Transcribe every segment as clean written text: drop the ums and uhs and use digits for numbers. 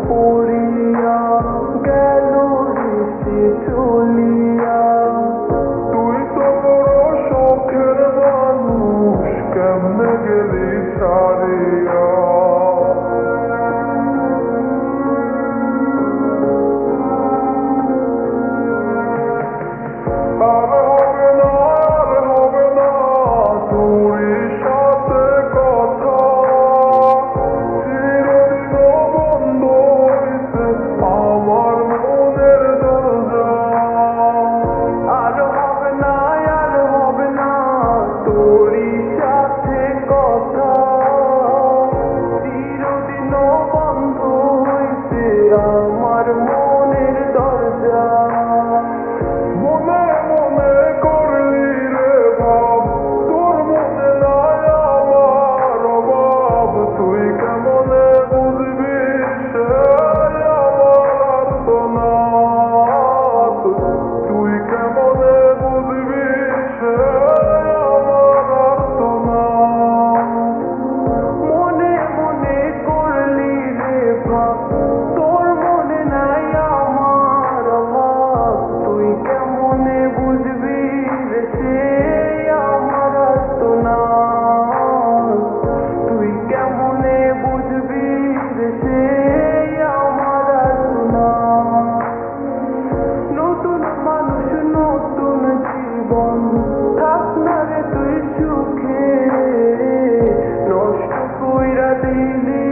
পড়িয়া গেল ঋষি চলিয়া। তুই তো বড় শখের মানুষ, কেমনে গেলি ছাড়িয়া। আর হবে না, আর হবে না তোরই সাথে কথা, চিরদিন বন্ধ হইছে আমার মনের দরজা। আর হবে না, আর হবে না তোরই সাথে কথা, চিরদিন বন্ধ হইছে আমার মনের দরজা। মনে মনে করলি রে ভাব, তোর মনে নাই আমার অভাব। তুই কেমনে বুঝবি সে আমার আর্তনাদ। তুই কেমনে বুঝবি সে আমার আর্তনাদ। মনে মনে করলি রে ভাব, তোর মনে নাই আমার অভাব। তুই কেমনে বুঝবি রে সে আমার আর্তনাদ। তুই কেমনে বুঝবি রে সে আমার আর্তনাদ। নতুন মানুষ নতুন জীবন, থাক না রে তুই সুখে, নষ্ট কইরা দিলি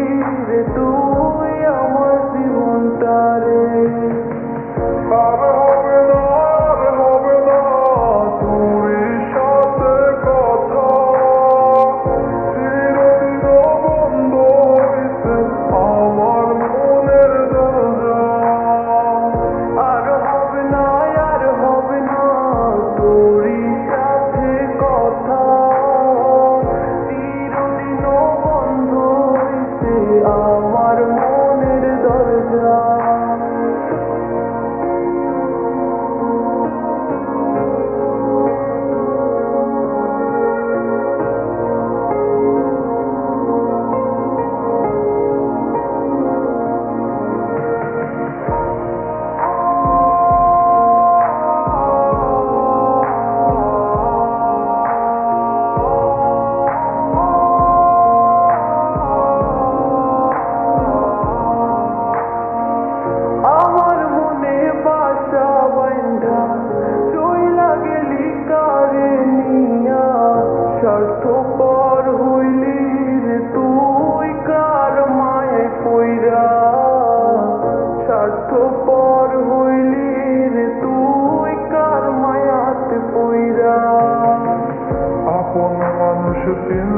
রে তুই আমার জীবনটারে। আর হবে না, আর হবে না তোরই সাথে কথা, চিরদিন বন্ধ হইছে আমার মনের দরজা। আর হবে না, আর হবে না তোরই সাথে কথা, চিরদিন বন্ধ হইছে আমার মনের দরজা। আমার মনে বাসা বাইন্ধা চইলা গেলি কারে নিয়া, স্বার্থপর হইলি রে তুই কার মায়ে পইরা। স্বার্থপর হইলি রে তুই কার মায়াতে পইরা। আপন মানুষ চিন